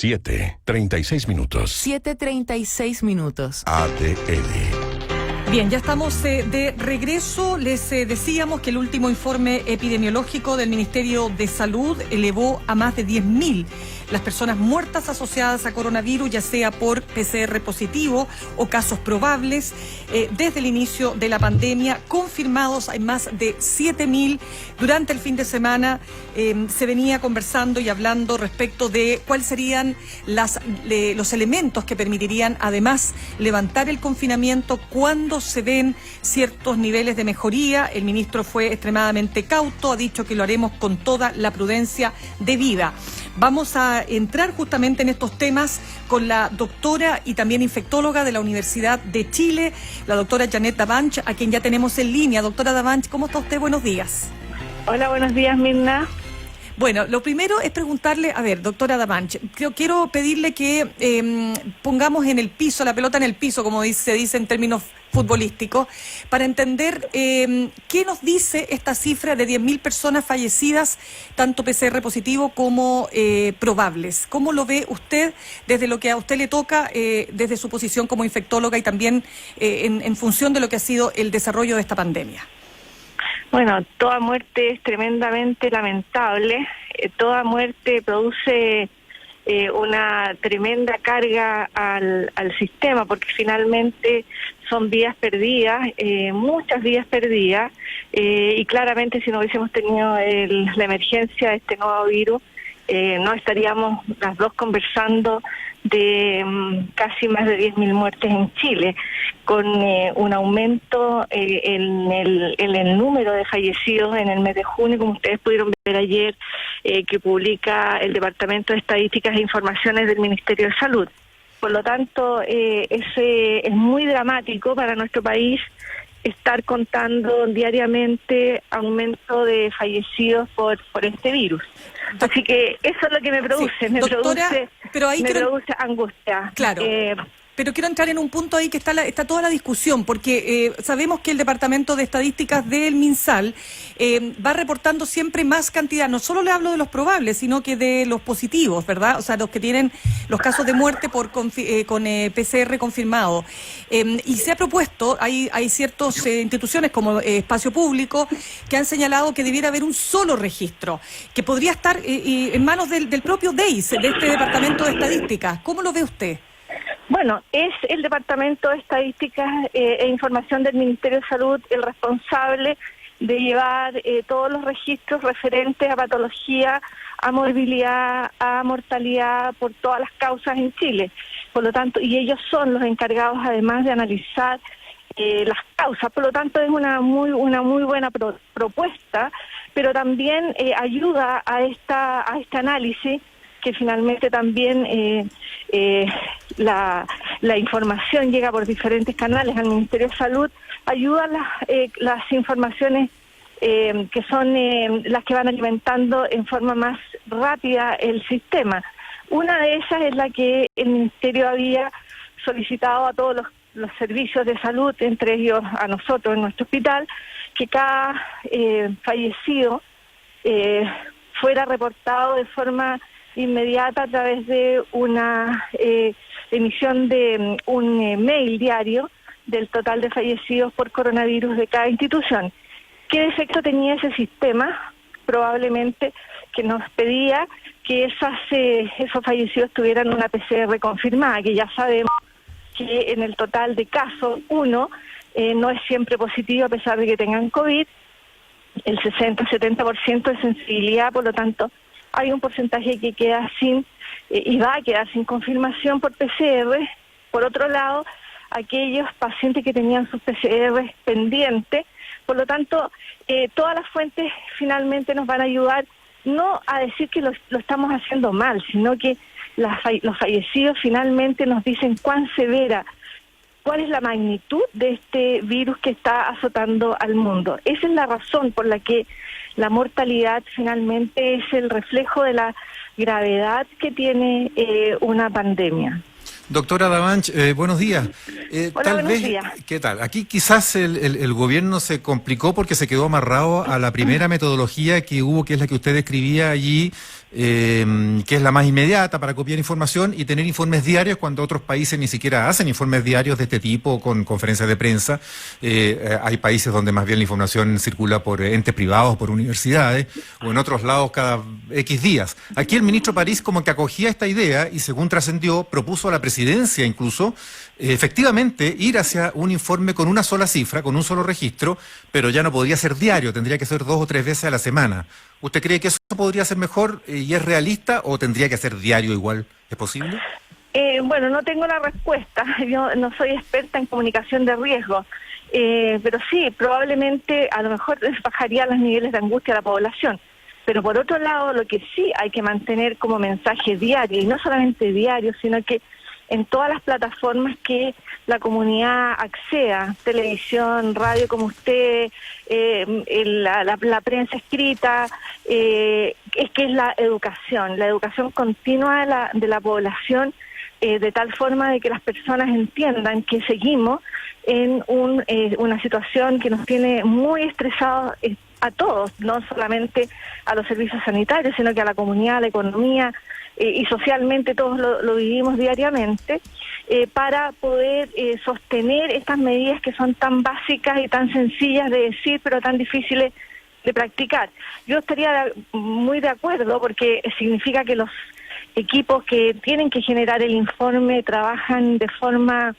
7:36. 7:36. ADN. Bien, ya estamos de regreso. Les decíamos que el último informe epidemiológico del Ministerio de Salud elevó a más de 10.000 las personas muertas asociadas a coronavirus, ya sea por PCR positivo o casos probables. Desde el inicio de la pandemia, confirmados hay más de 7.000. Durante el fin de semana se venía conversando y hablando respecto de cuáles serían los elementos que permitirían además levantar el confinamiento cuando se ven ciertos niveles de mejoría. El ministro fue extremadamente cauto, ha dicho que lo haremos con toda la prudencia debida. Vamos a entrar justamente en estos temas con la doctora y también infectóloga de la Universidad de Chile, la doctora Janet Davanch, a quien ya tenemos en línea. Doctora Davanch, ¿cómo está usted? Buenos días. Hola, buenos días, Mirna. Bueno, lo primero es preguntarle, a ver, doctora Davanch, quiero pedirle que pongamos en el piso, la pelota en el piso, como se dice en términos futbolísticos, para entender qué nos dice esta cifra de 10.000 personas fallecidas, tanto PCR positivo como probables. ¿Cómo lo ve usted desde lo que a usted le toca, desde su posición como infectóloga y también en función de lo que ha sido el desarrollo de esta pandemia? Bueno, toda muerte es tremendamente lamentable. Toda muerte produce una tremenda carga al sistema, porque finalmente son vidas perdidas, muchas vidas perdidas, y claramente si no hubiésemos tenido la emergencia de este nuevo virus, no estaríamos las dos conversando de casi más de 10.000 muertes en Chile, con un aumento en el número de fallecidos en el mes de junio, como ustedes pudieron ver ayer, que publica el Departamento de Estadísticas e Informaciones del Ministerio de Salud. Por lo tanto, es muy dramático para nuestro país estar contando diariamente aumento de fallecidos por este virus. Así que eso es lo que me produce, sí, doctora, produce angustia. Claro. Pero quiero entrar en un punto ahí que está toda la discusión, porque sabemos que el Departamento de Estadísticas del MinSal va reportando siempre más cantidad. No solo le hablo de los probables, sino que de los positivos, ¿verdad? O sea, los que tienen los casos de muerte con PCR confirmado. Y se ha propuesto, hay ciertas instituciones como Espacio Público que han señalado que debiera haber un solo registro, que podría estar en manos del propio DEIS, de este Departamento de Estadísticas. ¿Cómo lo ve usted? Bueno, es el Departamento de Estadísticas e Información del Ministerio de Salud el responsable de llevar todos los registros referentes a patología, a morbilidad, a mortalidad por todas las causas en Chile. Por lo tanto, y ellos son los encargados además de analizar las causas. Por lo tanto, es una muy buena propuesta, pero también ayuda a este análisis, que finalmente también la información llega por diferentes canales al Ministerio de Salud, ayuda las informaciones que son las que van alimentando en forma más rápida el sistema. Una de esas es la que el Ministerio había solicitado a todos los servicios de salud, entre ellos a nosotros en nuestro hospital, que cada fallecido fuera reportado de forma inmediata a través de una emisión de un mail diario del total de fallecidos por coronavirus de cada institución. ¿Qué efecto tenía ese sistema? Probablemente que nos pedía que esos fallecidos tuvieran una PCR confirmada, que ya sabemos que en el total de casos uno no es siempre positivo a pesar de que tengan COVID, el 60-70% de sensibilidad, por lo tanto hay un porcentaje que queda sin y va a quedar sin confirmación por PCR. Por otro lado, aquellos pacientes que tenían sus PCR pendientes, por lo tanto, todas las fuentes finalmente nos van a ayudar no a decir que lo estamos haciendo mal, sino que los fallecidos finalmente nos dicen cuán severa, cuál es la magnitud de este virus que está azotando al mundo. Esa es la razón por la que la mortalidad finalmente es el reflejo de la gravedad que tiene una pandemia. Doctora Davanch, buenos días. Hola, buenos días. ¿Qué tal? Aquí quizás el gobierno se complicó porque se quedó amarrado a la primera metodología que hubo, que es la que usted describía allí, que es la más inmediata para copiar información, y tener informes diarios cuando otros países ni siquiera hacen informes diarios de este tipo con conferencias de prensa. Hay países donde más bien la información circula por entes privados, por universidades, o en otros lados cada X días. Aquí el ministro París como que acogía esta idea y, según trascendió, propuso a la presidencia incluso efectivamente ir hacia un informe con una sola cifra, con un solo registro, pero ya no podría ser diario, tendría que ser 2 o 3 veces a la semana. ¿Usted cree que eso podría ser mejor y es realista, o tendría que ser diario igual? ¿Es posible? Bueno, no tengo la respuesta. Yo no soy experta en comunicación de riesgo, pero sí, probablemente a lo mejor bajaría los niveles de angustia a la población. Pero por otro lado, lo que sí hay que mantener como mensaje diario, y no solamente diario, sino que en todas las plataformas que la comunidad acceda, televisión, radio como usted, la prensa escrita, es que es la educación continua de la población, de tal forma de que las personas entiendan que seguimos en una situación que nos tiene muy estresados a todos, no solamente a los servicios sanitarios, sino que a la comunidad, a la economía, y socialmente todos lo vivimos diariamente, para poder sostener estas medidas que son tan básicas y tan sencillas de decir, pero tan difíciles de practicar. Yo estaría muy de acuerdo, porque significa que los equipos que tienen que generar el informe trabajan de forma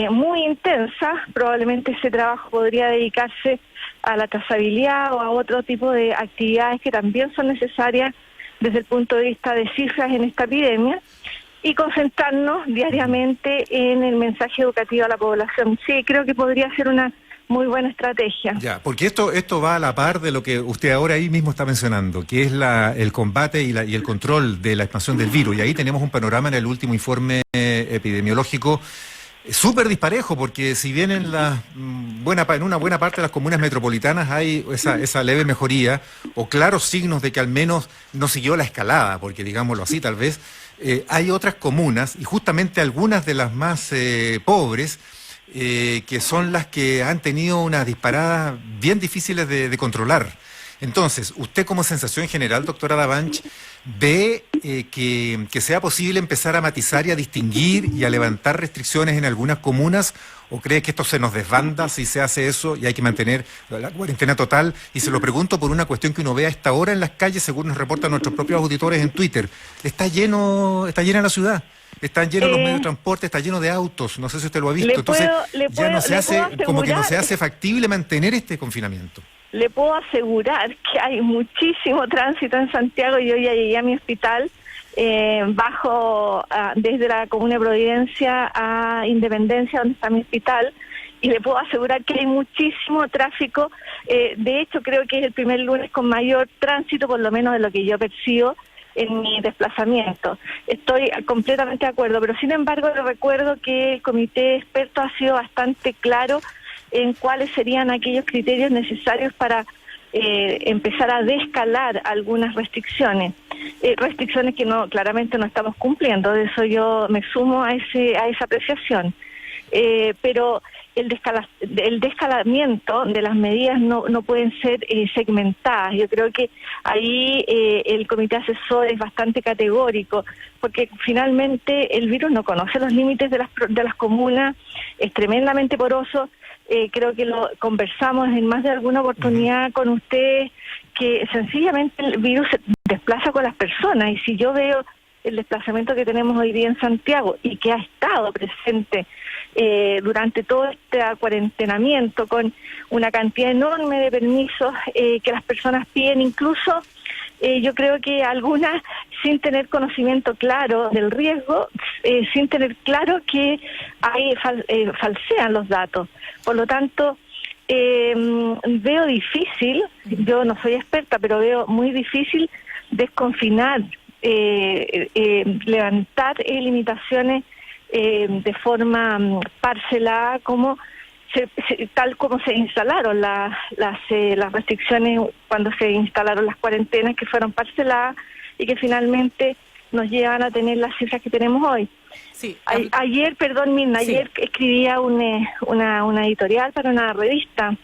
muy intensa. Probablemente ese trabajo podría dedicarse a la trazabilidad o a otro tipo de actividades que también son necesarias desde el punto de vista de cifras en esta epidemia, y concentrarnos diariamente en el mensaje educativo a la población. Sí, creo que podría ser una muy buena estrategia. Ya, porque esto va a la par de lo que usted ahora ahí mismo está mencionando, que es el combate y el control de la expansión del virus. Y ahí tenemos un panorama en el último informe epidemiológico súper disparejo, porque si bien en una buena parte de las comunas metropolitanas hay esa leve mejoría, o claros signos de que al menos no siguió la escalada, porque digámoslo así tal vez, hay otras comunas, y justamente algunas de las más pobres, que son las que han tenido unas disparadas bien difíciles de controlar. Entonces, usted como sensación general, doctora Davanch, ¿ve que sea posible empezar a matizar y a distinguir y a levantar restricciones en algunas comunas, o cree que esto se nos desbanda si se hace eso y hay que mantener la cuarentena total? Y se lo pregunto por una cuestión que uno ve a esta hora en las calles, según nos reportan nuestros propios auditores en Twitter. Está llena la ciudad. Están llenos los medios de transporte, está lleno de autos, no sé si usted lo ha visto. Entonces, ya no se hace, como que no se hace factible mantener este confinamiento. Le puedo asegurar que hay muchísimo tránsito en Santiago. Yo ya llegué a mi hospital, bajo desde la comuna de Providencia a Independencia, donde está mi hospital, y le puedo asegurar que hay muchísimo tráfico. De hecho, creo que es el primer lunes con mayor tránsito, por lo menos de lo que yo percibo en mi desplazamiento. Estoy completamente de acuerdo, pero sin embargo le recuerdo que el comité experto ha sido bastante claro en cuáles serían aquellos criterios necesarios para empezar a descalar algunas restricciones, restricciones que claramente no estamos cumpliendo. De eso yo me sumo a esa apreciación, pero el descalamiento de las medidas no pueden ser segmentadas. Yo creo que ahí el comité asesor es bastante categórico, porque finalmente el virus no conoce los límites de las comunas, es tremendamente poroso. Creo que lo conversamos en más de alguna oportunidad con ustedes, que sencillamente el virus se desplaza con las personas, y si yo veo el desplazamiento que tenemos hoy día en Santiago y que ha estado presente durante todo este cuarentenamiento, con una cantidad enorme de permisos que las personas piden, incluso yo creo que algunas sin tener conocimiento claro del riesgo, sin tener claro que falsean los datos. Por lo tanto, veo difícil, yo no soy experta, pero veo muy difícil desconfinar, levantar limitaciones de forma parcelada, tal como se instalaron las restricciones cuando se instalaron las cuarentenas, que fueron parceladas y que finalmente nos llevan a tener las cifras que tenemos hoy. Sí. Ayer, Mirna, Sí. ayer escribía una editorial para una revista,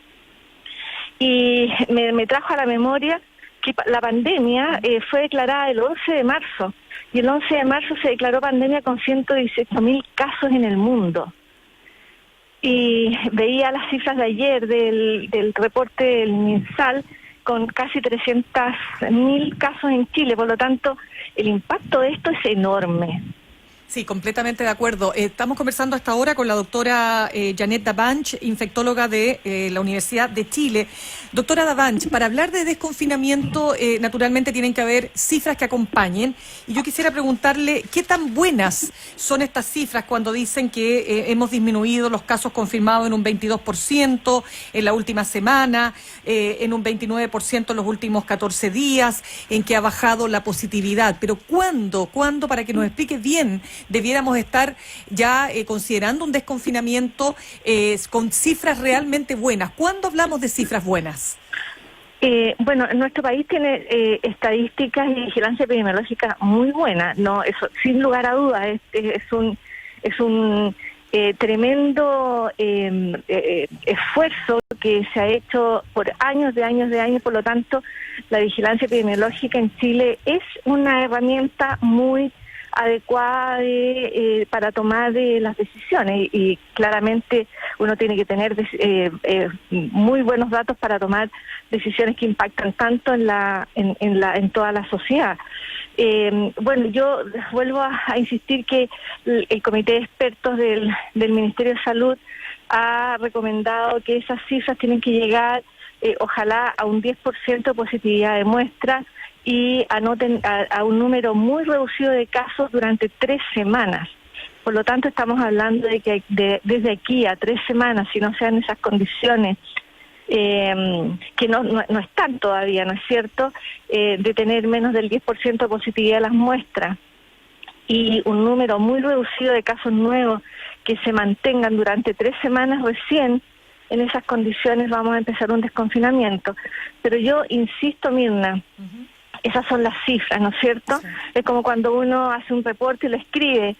y me trajo a la memoria que la pandemia fue declarada el 11 de marzo, y el 11 de marzo se declaró pandemia con 118.000 casos en el mundo. Y veía las cifras de ayer del reporte del MinSal con casi 300.000 casos en Chile, por lo tanto, el impacto de esto es enorme. Sí, completamente de acuerdo. Estamos conversando hasta ahora con la doctora Janet Davanch, infectóloga de la Universidad de Chile. Doctora Davanch, para hablar de desconfinamiento, naturalmente tienen que haber cifras que acompañen. Y yo quisiera preguntarle, ¿qué tan buenas son estas cifras cuando dicen que hemos disminuido los casos confirmados en un 22% en la última semana, en un 29% en los últimos 14 días, en que ha bajado la positividad? Pero ¿cuándo, para que nos explique bien, debiéramos estar ya considerando un desconfinamiento con cifras realmente buenas? ¿Cuándo hablamos de cifras buenas? Bueno, nuestro país tiene estadísticas y vigilancia epidemiológica muy buena, no, eso sin lugar a dudas es un tremendo esfuerzo que se ha hecho por años, por lo tanto la vigilancia epidemiológica en Chile es una herramienta muy adecuada para tomar las decisiones, y claramente uno tiene que tener muy buenos datos para tomar decisiones que impactan tanto en toda la sociedad. Bueno, yo vuelvo a insistir que el comité de expertos del Ministerio de Salud ha recomendado que esas cifras tienen que llegar ojalá a un 10% de positividad de muestras, y anoten a un número muy reducido de casos durante 3 semanas. Por lo tanto, estamos hablando de que desde aquí a 3 semanas, si no sean esas condiciones, que no están todavía, ¿no es cierto?, de tener menos del 10% de positividad de las muestras y un número muy reducido de casos nuevos que se mantengan durante 3 semanas, recién en esas condiciones vamos a empezar un desconfinamiento. Pero yo insisto, Mirna, esas son las cifras, ¿no es cierto? Sí. Es como cuando uno hace un reporte y lo escribe,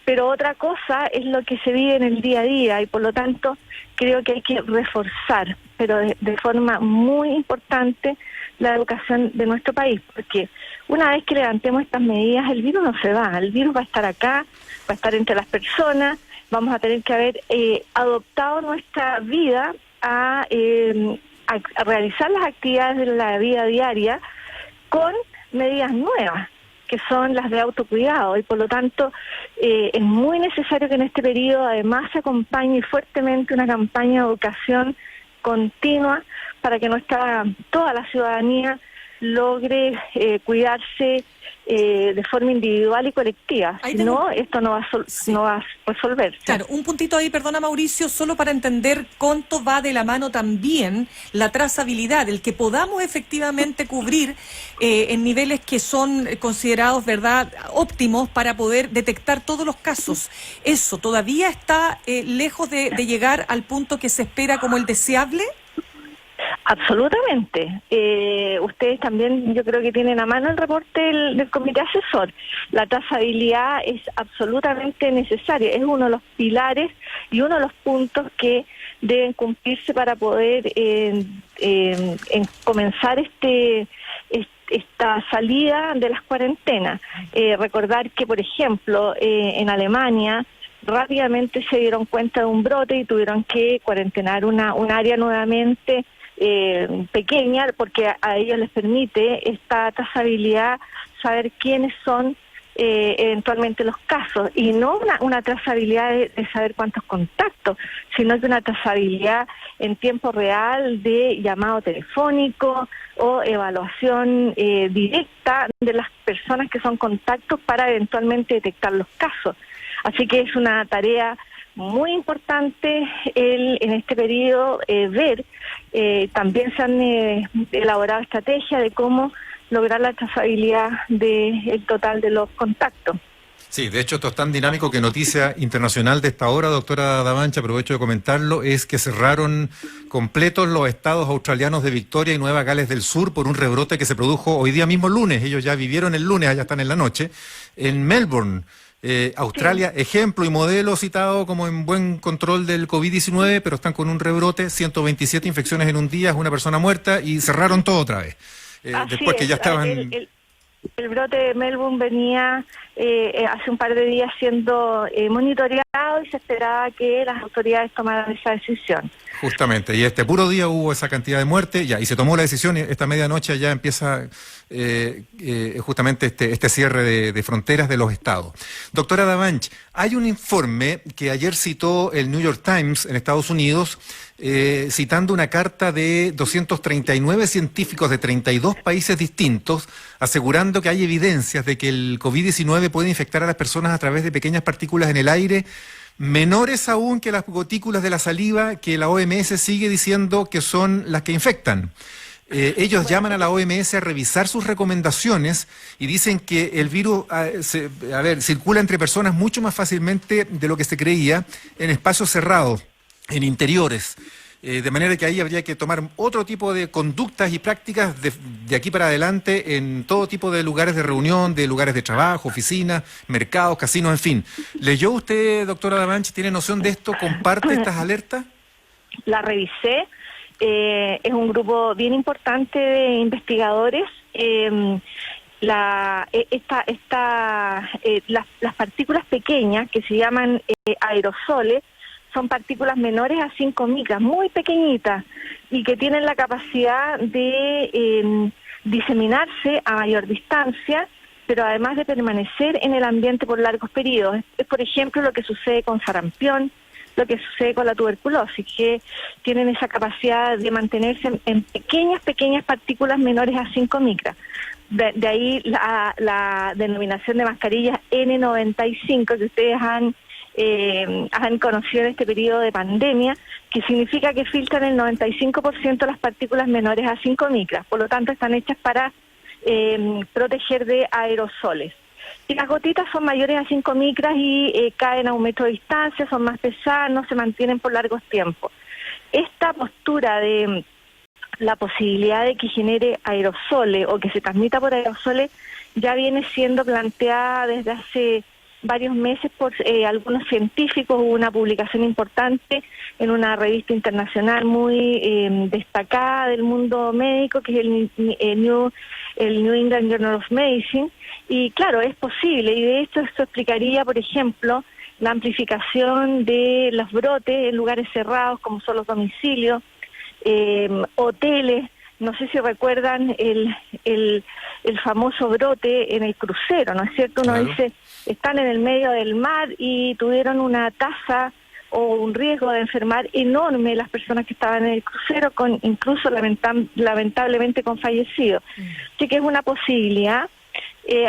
pero otra cosa es lo que se vive en el día a día, y por lo tanto creo que hay que reforzar, pero de forma muy importante, la educación de nuestro país, porque una vez que levantemos estas medidas, el virus no se va, el virus va a estar acá, va a estar entre las personas, vamos a tener que haber adoptado nuestra vida a realizar las actividades de la vida diaria con medidas nuevas, que son las de autocuidado, y por lo tanto es muy necesario que en este periodo además se acompañe fuertemente una campaña de educación continua para que toda la ciudadanía logre cuidarse de forma individual y colectiva. Si no, esto no va a resolverse. Claro, un puntito ahí, perdona Mauricio, solo para entender cuánto va de la mano también la trazabilidad, el que podamos efectivamente cubrir en niveles que son considerados, ¿verdad?, óptimos para poder detectar todos los casos. ¿Eso todavía está lejos de llegar al punto que se espera como el deseable? Absolutamente. Ustedes también, yo creo que tienen a mano el reporte del comité asesor. La trazabilidad es absolutamente necesaria, es uno de los pilares y uno de los puntos que deben cumplirse para poder comenzar esta salida de las cuarentenas. Recordar que, por ejemplo, en Alemania rápidamente se dieron cuenta de un brote y tuvieron que cuarentenar un área nuevamente pequeña, porque a ellos les permite esta trazabilidad, saber quiénes son eventualmente los casos, y no una trazabilidad de saber cuántos contactos, sino que una trazabilidad en tiempo real de llamado telefónico o evaluación directa de las personas que son contactos para eventualmente detectar los casos. Así que es una tarea muy importante en este periodo ver. También se han elaborado estrategias de cómo lograr la trazabilidad del total de los contactos. Sí, de hecho esto es tan dinámico que noticia internacional de esta hora, doctora Davanch, aprovecho de comentarlo, es que cerraron completos los estados australianos de Victoria y Nueva Gales del Sur por un rebrote que se produjo hoy día mismo lunes. Ellos ya vivieron el lunes, allá están en la noche, en Melbourne. Australia, sí, ejemplo y modelo citado como en buen control del COVID-19, pero están con un rebrote, 127 infecciones en un día, una persona muerta, y cerraron todo otra vez. después que ya estaban... El brote de Melbourne venía hace un par de días siendo monitoreado y se esperaba que las autoridades tomaran esa decisión. Justamente, y este puro día hubo esa cantidad de muertes, y se tomó la decisión, y esta medianoche ya empieza justamente este cierre de fronteras de los estados. Doctora Davanch, hay un informe que ayer citó el New York Times en Estados Unidos, citando una carta de 239 científicos de 32 países distintos, asegurando que hay evidencias de que el COVID-19 puede infectar a las personas a través de pequeñas partículas en el aire, menores aún que las gotículas de la saliva, que la OMS sigue diciendo que son las que infectan. Ellos llaman a la OMS a revisar sus recomendaciones y dicen que el virus circula entre personas mucho más fácilmente de lo que se creía, en espacios cerrados, en interiores. De manera que ahí habría que tomar otro tipo de conductas y prácticas de aquí para adelante en todo tipo de lugares de reunión, de lugares de trabajo, oficinas, mercados, casinos, en fin. ¿Leyó usted, doctora Davanch, tiene noción de esto? ¿Comparte estas alertas? La revisé. Es un grupo bien importante de investigadores. Las partículas pequeñas, que se llaman aerosoles, son partículas menores a 5 micras, muy pequeñitas, y que tienen la capacidad de diseminarse a mayor distancia, pero además de permanecer en el ambiente por largos periodos. Es, por ejemplo, lo que sucede con sarampión, lo que sucede con la tuberculosis, que tienen esa capacidad de mantenerse en pequeñas partículas menores a 5 micras. De ahí la denominación de mascarillas N95 que ustedes han conocido en este periodo de pandemia, que significa que filtran el 95% de las partículas menores a 5 micras, por lo tanto están hechas para proteger de aerosoles. Y las gotitas son mayores a 5 micras y caen a 1 metro de distancia, son más pesadas, no se mantienen por largos tiempos. Esta postura de la posibilidad de que genere aerosoles o que se transmita por aerosoles ya viene siendo planteada desde hace varios meses por algunos científicos. Hubo una publicación importante en una revista internacional muy destacada del mundo médico, que es el New England Journal of Medicine, y claro, es posible, y de hecho esto explicaría, por ejemplo, la amplificación de los brotes en lugares cerrados como son los domicilios, hoteles. No sé si recuerdan el famoso brote en el crucero, ¿no es cierto? Uno dice, están en el medio del mar y tuvieron una tasa o un riesgo de enfermar enorme las personas que estaban en el crucero, con incluso lamentablemente con fallecidos. Así que es una posibilidad,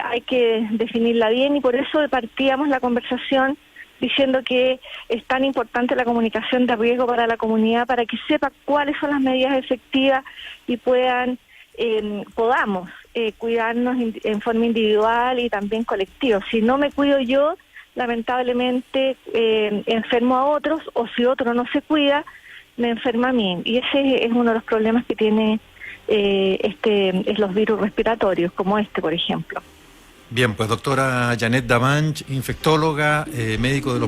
hay que definirla bien, y por eso partíamos la conversación diciendo que es tan importante la comunicación de riesgo para la comunidad, para que sepa cuáles son las medidas efectivas y podamos cuidarnos en forma individual y también colectiva. Si no me cuido yo, lamentablemente enfermo a otros, o si otro no se cuida, me enferma a mí. Y ese es uno de los problemas que tiene los virus respiratorios, como por ejemplo. Bien, pues doctora Janet Davanch, infectóloga, médica del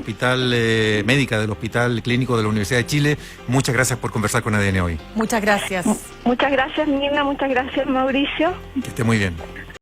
Hospital Clínico de la Universidad de Chile, muchas gracias por conversar con ADN hoy. Muchas gracias. Muchas gracias, Nina, muchas gracias, Mauricio. Que esté muy bien.